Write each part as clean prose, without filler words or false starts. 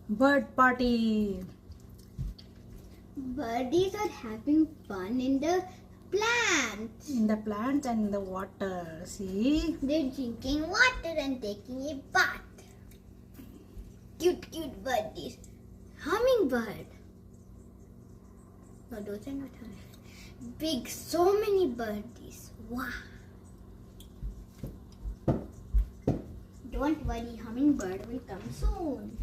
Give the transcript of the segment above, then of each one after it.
Bird party. Birdies are having fun in the plants. In the plants and in the water. See? They're drinking water and taking a bath. Cute, cute birdies. Hummingbird. No, those are not hummingbirds. Big, so many birdies. Wow. Don't worry, hummingbird will come soon.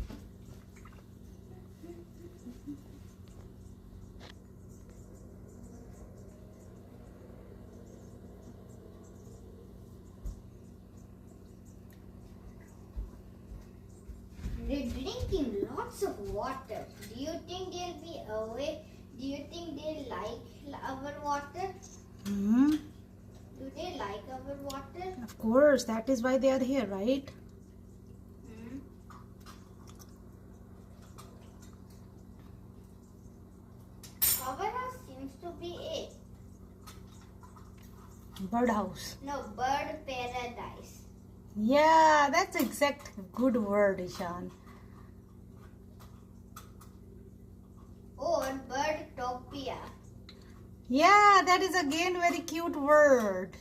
They're drinking lots of water. Do you think they'll be away? Do you think they like our water? Hmm. Do they like our water? Of course, that is why they are here, right? Our house seems to be a Birdhouse. bird paradise. Yeah, that's exact good word, Ishan. Or birdtopia. Yeah, that is again very cute word.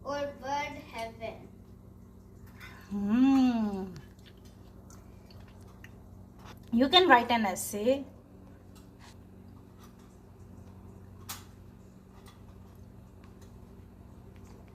Or bird heaven. Hmm. You can write an essay